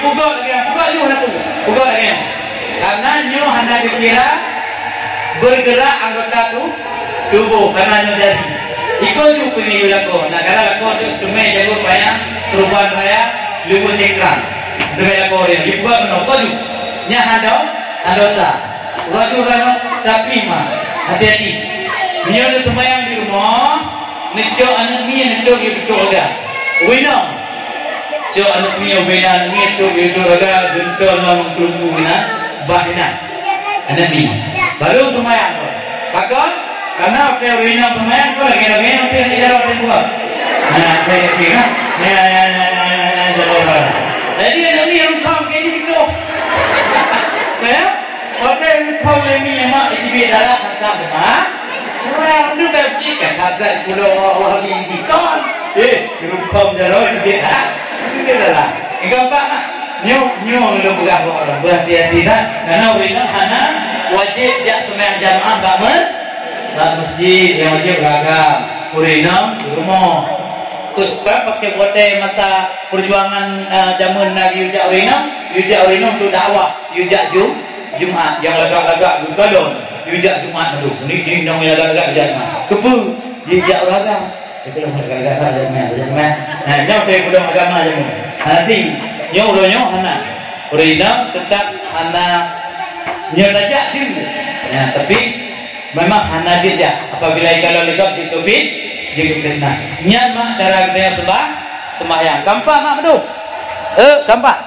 pugak lagi pugak lagi. Karena nyo hendak dikira bergerak anggota tubuh karena nyo jadi. Iko ju pengi lako. Nah karena lako tu me jago payah perubahan payah lugu tekran. Demi lako dia dibuat menoko ju. Nya handosa. Uraju rano tapi mah hati-hati. Nyo tu sembahyang di rumah, neco anak ni neco gitu ada. Wino. Jo anak ni wina ni tu gitu ada bentuk nang kelumpunan bahina. Anak ni. Baru sembahyang. Kakak karena dia wina pemain kau lagi nanti jalan dia buat. Nah, saya kira, jalan. Jadi ini yang kau kini itu, ya? Orang kau ini yang mak itu darah kata apa? Orang itu dah jika kata pulau orang ini kan, rumah jalan itu dia, itu dah. Engkau apa? Nyu lu bukan orang berhati-hati dah. Karena wina hana wajib dia sembahyang jamaah masjid yang wajib beragam. Urinam di rumah. Kutbah pakai bote masa perjuangan zaman lagi yujak urinam tu dakwah yujak Jumat yang lagak-lagak galon yujak Jumat dulu. Ni nang yang lagak Jumat. Kepu yujak beragam. Itu lah lagak-lagak jangan. Nah, nyo pe kudu agama jangan. Nanti nyo hana. Urinam tetap hana nyo najak dulu. Ya, tapi memang hana dia apabila kalau legap di tubik dia kena nyama darah dia sembahyang kampak mak bedu kampak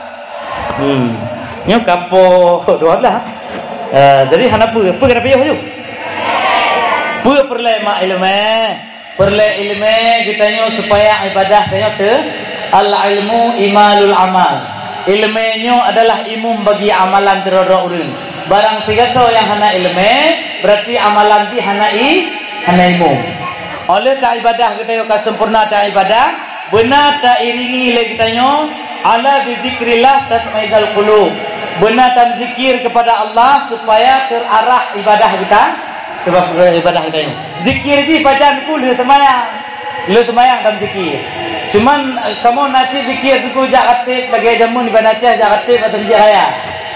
nyo kampo doalah jadi hana apa kena payah tu perle mak ilmu kita nyo supaya ibadah tanya tu al ilmu imalul amal ilmu nyo adalah imum bagi amalan terora urang barang tiga tu yang hana ilmu berarti amalan ti hana ilmu. Oleh tak ibadah kita yo sempurna tak ibadah, benar tak iringi le kita nyo ala bizikrillah tatmaizal qulub. Benar tak zikir kepada Allah supaya terarah ibadah kita. Sebab ibadah kita nyo. Zikir ti bacaan ku le semayang dan zikir. Cuman kamu nasi zikir tu jak atik bagi jamun ibadah jak atik atau jaya.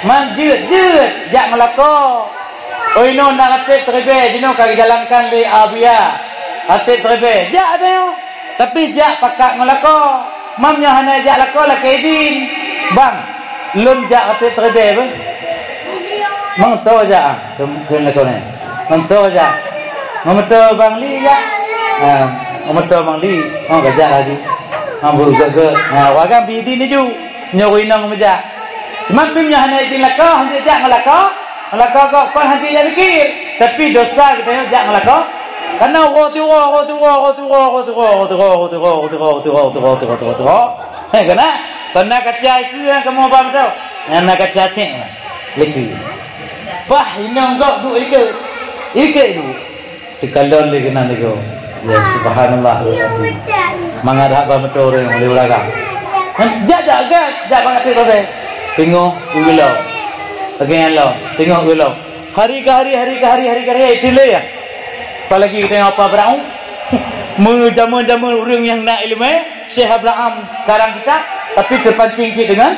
Man jeut jak melako. Oh ino nak atik terbe dino kaki jalankan di abia. Atik terbe. Jak ada yo. Tapi jak pakak ngelako. Mamnya hana jak lako lah kedin. Bang, lun jak atik terbe be. Mang to ja. Kun lako ni. Mang to ja. Memeto bang li ja. Memeto bang li. Oh gajak lagi. Ambu jaga. Wagam bidi ni ju. Nyoi nang meja. Mamnya hana idin lako, hanya jak ngelako. Melaka kau kan hati jadi zikir, tapi dosa kita jak melaka. Karena karena kaca itu yang kamu faham tahu. Yang nak kaca cek, lagi. Pah ini enggak du ike du. Dikalon lagi nanti kau. Ya subhanallah. Mengarah betul orang boleh belakang. Jak banget tu deh. Tengok ulau. Bagian lo, tengok dulu. Hari ke hari itu le ya. Apalagi kita apa berau? Menjamun orang yang nak ilmu, Syekh Abraham karang kita, tapi terpancing dengan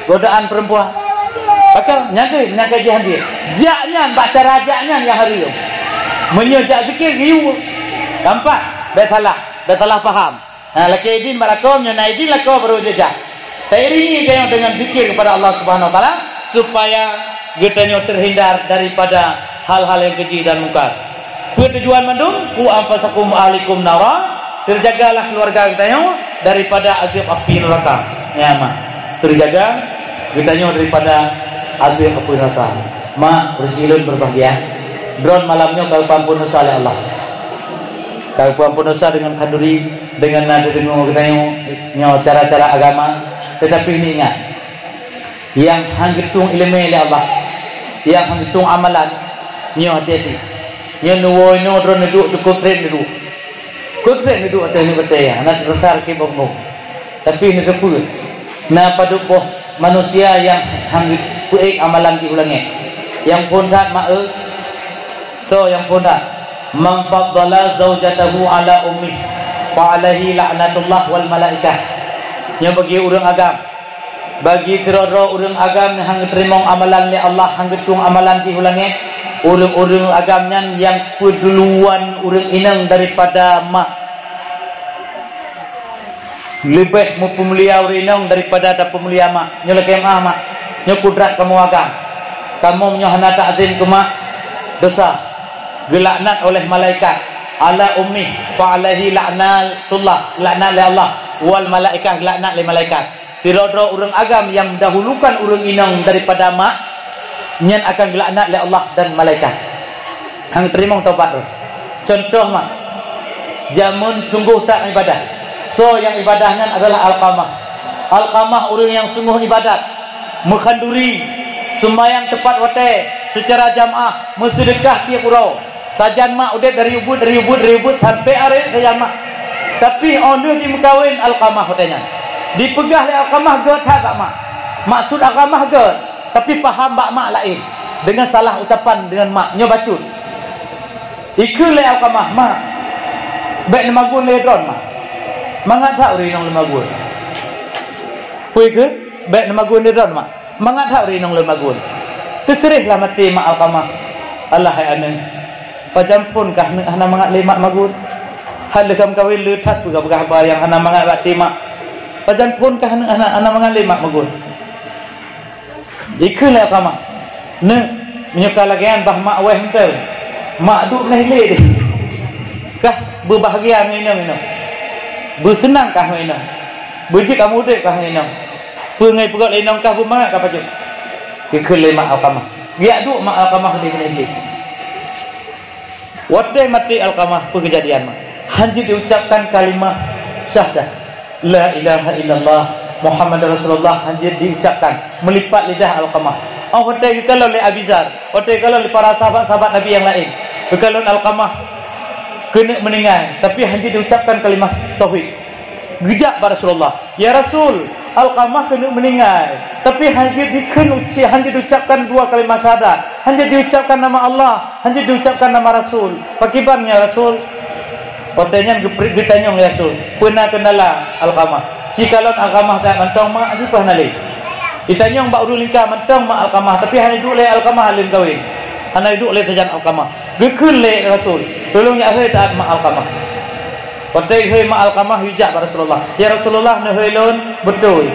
godaan perempuan. Pakal nyangka jihan dia. Jaknya baca rajaknya yang hari itu. Menyejak zikir giu. Nampak? Betalah faham. Nah, laki idin barakom, nyana idin lako baru jejak. Tairingi dengan zikir kepada Allah Subhanahu Wa Taala. Supaya kita terhindar daripada hal-hal yang keji dan mungkar. Tujuan mandum ku anfasakum ahlikum nara, terjagalah keluarga kita daripada azab api neraka. Ya mak, terjaga kita daripada azab api neraka. Mak bersilun berbahagia. Drone malamnya kau pampun dosa oleh Allah. Kau pampun dosa dengan kanduri, dengan nada dengan kita cara-cara agama. Tetapi ini ingat. Yang hanggitung ilmu oleh Allah, yang hanggitung amalan, nyo hati-hati. Nyo nuwo drone duduk cukup keren duduk atau ni bertanya. Nak tertar ke bangku. Tapi ni kepu. Na padupoh manusia yang hanggitung amalan diulangi. Yang pondak mak so yang pondak man faddala zaujatahu ala ummi fa alaihi la'natullah wal malaikah. Yang bagi orang agam bagi teroro urang agam hang terima amalan li Allah hang getung amalan di ulangi urang agamnya yang peduluan urang inang daripada mak lebih mulia urang inang daripada ada pemulia mak nyelekem mak nyekudrat kamu agam kamu menyohana ta'zim ke mak dosa gelaknat oleh malaikat ala ummi fa alaihi la'natullah laknat li Allah wal malaikah laknat li malaikat. Tirodo urang agam yang mendahulukan urang inang daripada mak nyen akan gelaknat oleh Allah dan malaikat. Hang terima taubat tu. Contoh mak jamun sungguh tak ibadah. So yang ibadahnya adalah Alqamah. Alqamah urang yang sungguh ibadat, mekhanduri, sembahyang tepat waktu, secara jamaah, bersedekah tiap urau. Tajan mak udah dari ubud sampai hari tajan mak. Tapi onduh di mekawin Alqamah katanya. Dipegah oleh Alqamah god tak mak. Maksud Alqamah god, tapi faham mak lain dengan salah ucapan dengan mak nyo bacut. Ikul le Alqamah mak. Baik nama gun le dron mak. Mangat tak uri nong lema gun. Pui ke? Baik nama gun le dron mak. Mangat tak uri nong lema gun. Terserihlah mati mak Alqamah. Allah hai ane. Pajampun kah hana mangat le mak magun. Hal lekam kawin letat pegah-pegah bayang hana mangat bati mak. Pajan pun kah anak mangan lemak magun. Ikulah kama. Ne menyuka lagian bah mak weh henteu. Mak duk nah le deh. Kah berbahagia ngino. Bersenang kah ngino. Bujik kamu dek kah ngino. Pengai pegot lenong kah bumangat kah paju. Ikul lemak Alqamah. Dia duk mak Alqamah di kene. Waktu mati Alqamah kejadian mak. Hanya diucapkan kalimat syahadah. La ilaha illallah Muhammad Rasulullah hanya diucapkan melipat lidah Alqamah. Waktu kalau oleh Abizar, waktu kalau oleh para sahabat-sahabat Nabi yang lain, kalau Alqamah kena meninggal, tapi hanya diucapkan kalimat tauhid. Gejak pada Rasulullah, ya Rasul, Alqamah kena meninggal, tapi hanya diucapkan dua kalimat syahadat, hanya diucapkan nama Allah, hanya diucapkan nama Rasul. Pakibannya Rasul. Pertanyaan ditanya oleh Rasul, pernah kendala Alqamah? Jikalau Alqamah tak mentong mak, apa pernah lagi? Ditanya mbak urul lingkar mentong mak Alqamah, tapi hanya duduk oleh Alqamah alim kawin, hanya duduk oleh sajan Alqamah. Gekul oleh Rasul, tolong ya hai taat mak Alqamah. Pertanyaan hai mak Alqamah hujat pada Rasulullah. Ya Rasulullah nahilun betul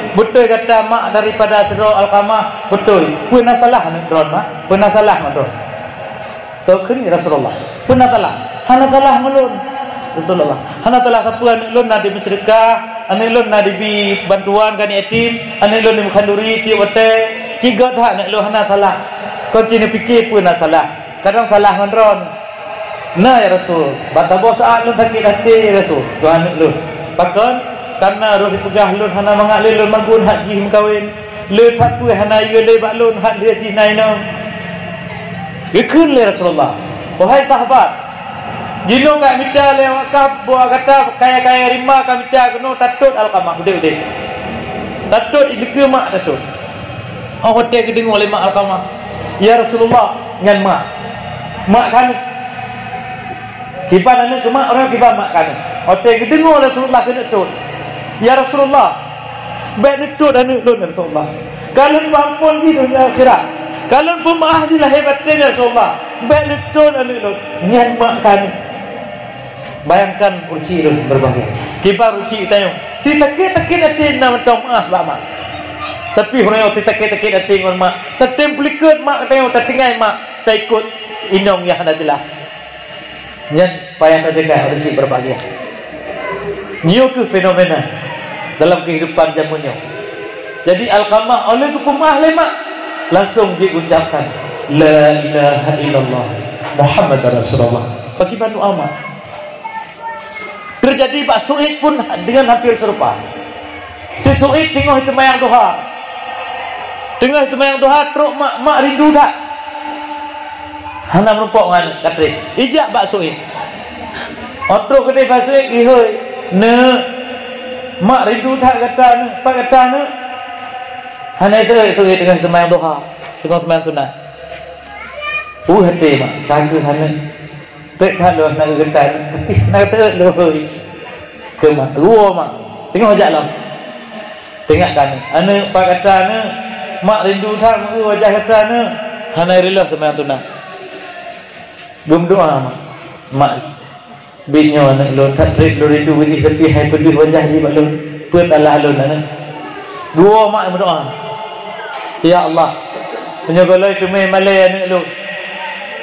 kata mak daripada sedro Alqamah betul. Pernah salah nahilun mak, pernah salah mak. Tokeni Rasulullah, pernah salah, hanya salah melun. Rasulullah. Hana telah sapuan lun nadi bersedekah, ane lun nadi bi bantuan kan yatim, ane lun mengkhanduri ti wate, tiga tak nak lu hana salah. Kau cina fikir pun nak salah. Kadang salah mandron. Nah ya Rasul, basa bosa lun sakit hati Rasul. Tuhan lun. Pakon karena roh dipegah lun hana mangat lun magun haji mengkawin. Le tak pu hana ye le bak lun hak dia di naino. Ikun le Rasulullah. Wahai sahabat, jino kat minta lewat kap buat kata kaya-kaya rimba kat minta kena tatut Alqamah udah tatut izikir mak tatut hotel kedengar oleh mak Alqamah. Ya Rasulullah ngan mak kan kipan anak ke mak orang kipan mak kan hotel kedengar oleh Rasulullah kena tatut. Ya Rasulullah baik tatut anak lun Rasulullah kalau mampun di dunia akhirat kalau pemah di lahir batin Rasulullah baik tatut anak lun ngan mak kan. Bayangkan kursi itu berbahagia. Kibar kursi kita yang titakit hati nama tong mak. Tapi orang yang titakit hati orang mak. Tertemplikat mak kita yang tertinggal mak. Tak ikut indong yang ada jelas. Yang payah terjaga kursi berbahagia. Nyo ke fenomena dalam kehidupan jamunnya. Jadi Alqamah oleh kepemah lemak langsung diucapkan La ilaha illallah Muhammad Rasulullah. Bagi bantu amat. Terjadi Pak Suid pun dengan hampir serupa. Si Suid tengok itu mayang duha. Tengok itu mayang duha, teruk mak rindu tak? Hana merumpok dengan katrik. Ijak Pak Suid. Otro kedai Pak Suid, ihoi. Ne, mak rindu tak kata ne, pak kata ne. Hana itu tengok itu mayang duha. Tengok itu mayang sunat. Hati mak, kagum hana. Tek haluh nak getan, nak tek loh. Kemak, luar mak. Tengok ajak lah. Tengok kan ane pak kata ane mak rindu thang wajah kata ane hanai rela teman tunang. Belum doa mak binyo ane lo tak trip lo rindu wajah sepi hai pedih wajah di mak lo put ala alun ane. Dua mak berdoa. Ya Allah, penyogoloi tumai malai ane lo.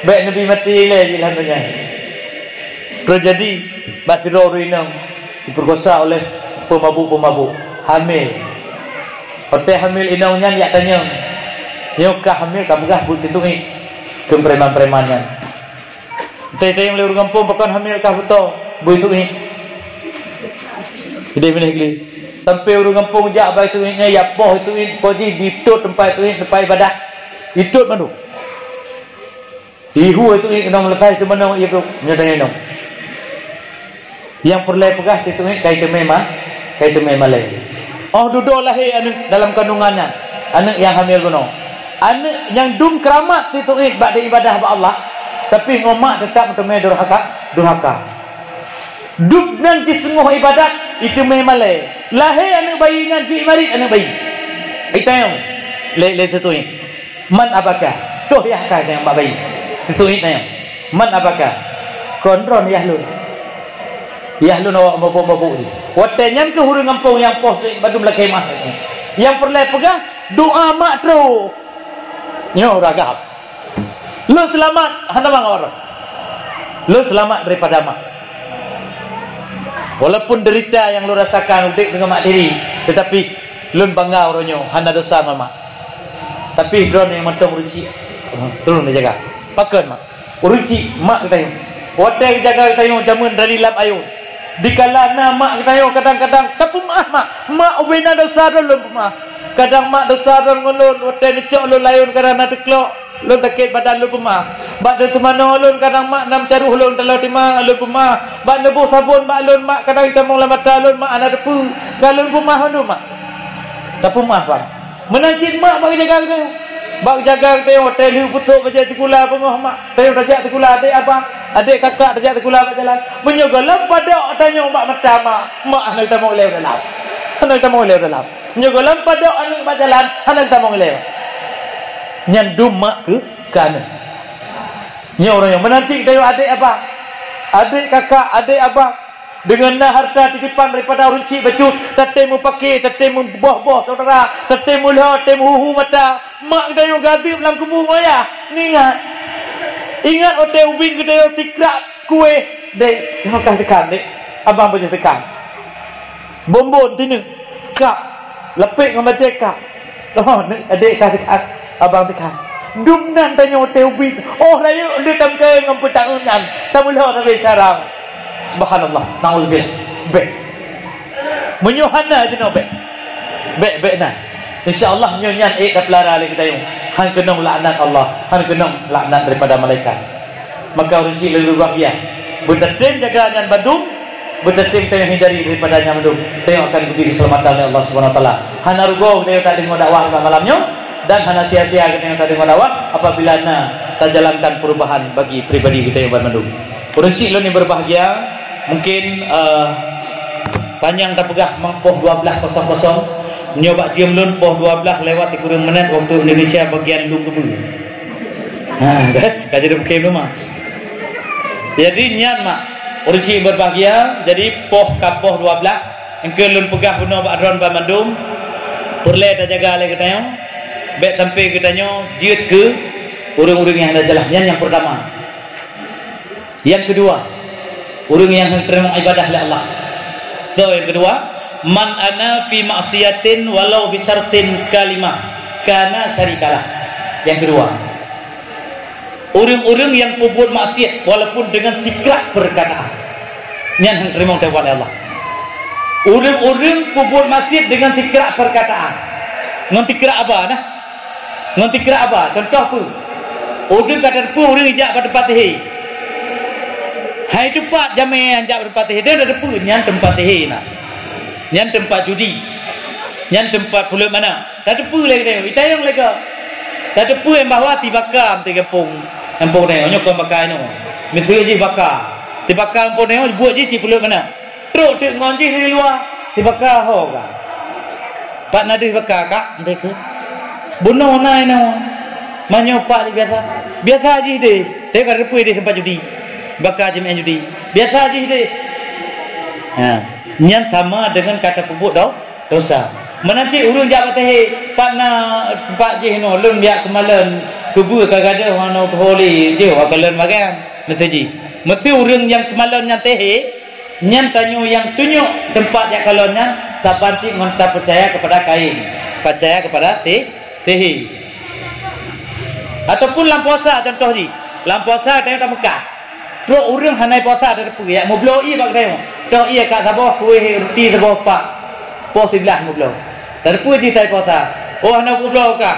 Baik Nabi mati lagi alhamdulillah. Terjadi batiro rinang diperkosa oleh pemabuk-pemabuk, hamil. Hotel hamil inaunya dia tanya, "Nyokah hamil kamu gah putih tu ni?" Ke preman-premannya. Tete yang lewat kampung pakan hamil kah betul? Bu itu ni. Jadi mana lagi? Sampai urang kampung jak baik tu ni ya poh itu ni koji ditut tempat tu ni tempat ibadat. Itut mana? Ihu itu ni kena lepas tu mana ia tu nyatanya no. Yang perlai pegah itu ni kai temai malai. Oh duduk lahir anak dalam kandungannya. Anak yang hamil kuno. Anak yang dum keramat itu ni bak ibadah ba Allah. Tapi ngomak tetap temai durhaka. Dum nanti sungguh ibadat itu malai. Lahir anak bayi nanti mari anak bayi. Itu yang le itu ni. Man abakah? Tuh ya kah yang bak bayi. Itu ni yang. Man abakah? Kontrol yahlun. Yahlun awak mabuk-mabuk ni. Watanya ke hurung kampung yang poh badum la kemah. Yang perlu pegang doa mak tro. Nyo ragap. Lu selamat hana bang orang. Lu selamat daripada mak. Walaupun derita yang lu rasakan udik dengan mak diri, tetapi lu bangga oronyo hana dosa mak. Tapi drone yang mentong uruci. Turun dia jaga. Pakan mak. Uruci mak kita yung. Watai jaga kita yung jamun dari lap ayu. Dikala na mak kita yung kadang-kadang kapumah mak ubina dosa dulu pemah. Kadang mak dosa dulu ngulun watai dicok lu layun karena deklok lu takit badan lu pemah. Bak de temano ulun kadang mak nam caruh ulun telau timang ulun pemah. Bak nebuh sabun mak ulun mak kadang kita mong lamata ulun mak ana depu. Galun pemah anu mak. Kapumah bang. Menangkit mak bagi jaga kita. Bak jaga kita yung watai lu putuk baca sekolah pemah mak. Tayo rajak sekolah adik abang. Adik kakak rajak sekolah kat jalan. Menyogolam pada tanya mak mata mak. Mak anak kita mau lewat dalam. Anak kita mau lewat dalam. Menyogolam pada anak kat jalan. Anak kita mau lewat. Nyandum mak ke anak. Ni orang yang menanti kita yung adik abang. Adik kakak, adik abang. Dengan harta titipan daripada runci becut. Tatemu pakai, tatemu boh-boh saudara. Tatemu lah, tatemu huhu mata. Mak kita yung gadip dalam kubur ayah. Ni ingat hotel ubin kita yang tikrak kue dek terima kasih tekan dek abang baca tekan bombon tini kak lepik dengan baca kak oh dek kasih abang tekan dumnan tanya hotel ubin oh raya dia tamkai dengan petangunan tamulah sampai sarang subhanallah na'udzubillah baik menyuhana je no baik nah insyaAllah nyanyian kapelara oleh kita yung han kena laknat Allah, han kena laknat daripada malaikat. Maka orang cik lebih bahagia. Bertetim jaga nyan badum, bertetim tengah hindari daripada nyan badum. Tengok akan kuberi keselamatan oleh Allah Subhanahu Wa Taala. Han argo kita tak dengar dakwah malamnya dan han sia-sia kita tak dengar dakwah apabila tak jalankan perubahan bagi pribadi kita yang bermadum. Orang cik ni berbahagia. Mungkin panjang tak pegah mangpoh 12.00. Nyoba jam lun poh 12 lewat 30 minit waktu Indonesia bagian lu kebu. Nah, kaji dah pakai belum mak. Jadi niat mak, ursi berbahagia. Jadi poh kapoh 12, engkau lun pegah puno badron bandung. Perle dah jaga lagi katanya. Bet sampai katanya jiut ke urang-urang yang ada jalan. Yang pertama. Yang kedua, urang yang terima ibadah oleh Allah. So yang kedua. Man ana fi maksiatin walau bisyartin kalimah kana syarikalah. Yang kedua, orang-orang yang berbuat maksiat walaupun dengan tikrak perkataan yang terima oleh Allah. Orang-orang berbuat maksiat dengan tikrak perkataan. Ngon tikrak apa nah? Ngon tikrak apa? Contoh apa? Orang kata apa orang ijak pada patih. Hai tempat jamaah ijak pada patih dia ada apa nyan tempat patih nah. Yang tempat judi, yang tempat pulut mana? Tak ada pun lagi tengok. Kita yang lagi. Tak ada pun yang bawa tibakar di kampung tengok. Nyok bakar ni. Mesti je bakar. Tibakar kampung tengok buat je si pulut mana? Teruk ngonji dari luar. Tibakar ho kan. Pak nadih beka kak mereka bunuh nai no menyopak biasa aja deh saya kan repui di tempat judi baka je main judi biasa aja deh yang sama dengan kata pupuk dosa menanti urun jak teh pak na pak je no lun biak kemalan kubu kagada wano holi je wakalan magan mesti mesti urun yang kemalan yang teh yang tanyo yang tunjuk tempat yang kalonnya sapanti ngonta percaya kepada kain percaya kepada teh ataupun lampuasa contoh ni lampuasa tengok tak Mekah pro urang hanai puasa ada pergi ya mublo i bak tengok tok ia kat sabah kuih roti sabah pak pos sebelah mublo terpuji di tai puasa oh hana mublo ka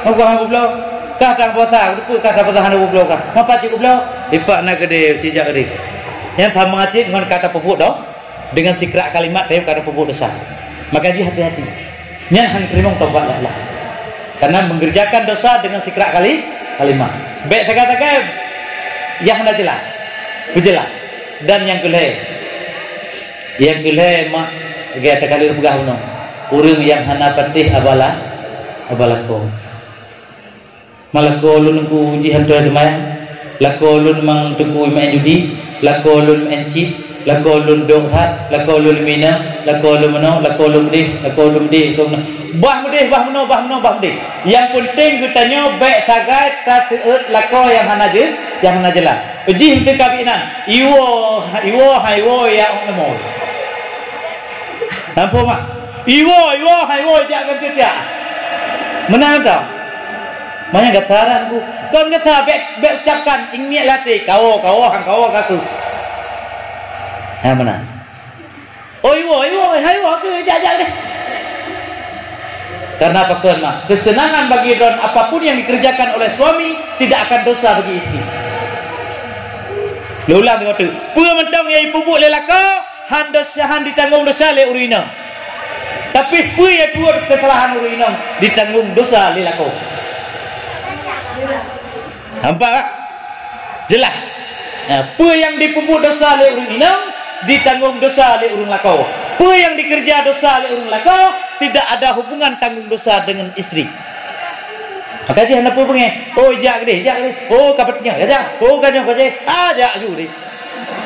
mublo ka tang puasa ku ka puasa hana mublo ka apa cik mublo ipak nak gede cijak gede yang sama cik dengan kata pupuk dengan sikrak kalimat tengok kata pupuk dosa maka ji hati-hati yang hang kerimong tobat Allah karena mengerjakan dosa dengan sikrak kalimat baik segala-segala yang hendak jelas dan yang kelih mak kita kali pegah uno urang yang hana patih abalako malako lun ku uji hantu ademaya lako lun mang tuku main judi lako lun main chip lako lun donghat lako lun mina lako lun mano lako lun deh bah mudih yang penting katanya baik sagai ta seut lako yang hana jelas uji hente kabinan iwo ya ummo nampu mak iwo jangan kerja menang tau mana gataran ku kon kata baik ucapkan ingni latih kau kaku mana iwo ke jajak deh karena apa mak kesenangan bagi don apapun yang dikerjakan oleh suami tidak akan dosa bagi istri ulang tengok tu pura mentang yang pupuk lelaka han ditanggung dosa le urina tapi pura yang buat kesalahan urina ditanggung dosa lelaka nampak tak? Jelas apa yang dipupuk dosa le urina ditanggung dosa le urang lakau apa yang dikerja dosa le urang lakau tidak ada hubungan tanggung dosa dengan istri maka dia hendak pengen jak deh oh kapatnya jak oh kanyo kaje jak ju deh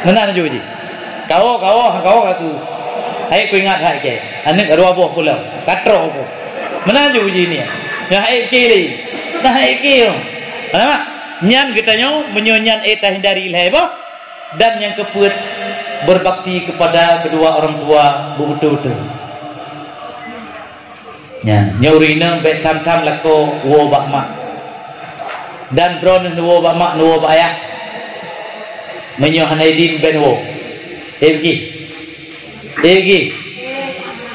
mana ju ji kau aku hai ku ingat hai ke anek arwah boh pula katro ko mana ju ji ni ya hai kili nah hai ki mana nyan kitanya menyonyan eta hindari ilheba dan yang keput berbakti kepada kedua orang tua betul-betul nyaurina bet tam lako wo bak mak dan bron wo bak mak wo bak ayah menyo hanaidin ben wo egi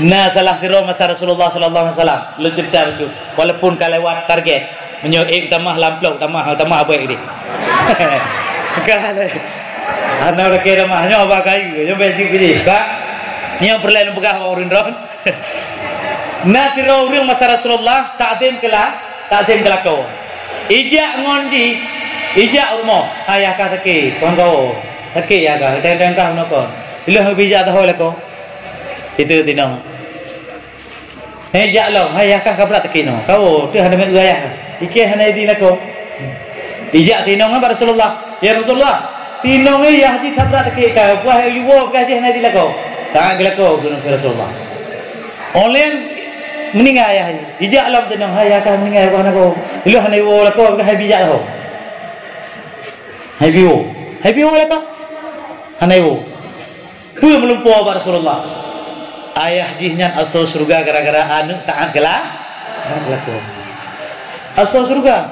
na salah siro masa Rasulullah sallallahu alaihi wasallam lu cerita betul walaupun kalewat target menyo tamah lamplau tamah apa ini kalau ana ora kira mahnya apa kai yo besi pilih kak nyo perlain pegah urun ron na tiro urang masa Rasulullah takzim kelakau ijak ngondi ijak urmo ayah ka sake kongko sake ya ka teng ka noko ilah bijak tahu leko itu tinong jak lo ayah ka kabrat kino kau tu hana met ayah ike hana di leko ijak tinong ba Rasulullah ya Rasulullah tinong ya di kabrat ke ka buah yuwo ka je hana di leko tak leko gunung Rasulullah online meninggal ayah ijak alam tenang ayah kan meninggal apa nak ilu hanai wo la ko hai bijak ho hai biwo la ko hanai wo pu melumpuh ba Rasulullah ayah jihnya asal surga gara-gara anu taat kelak ko asal surga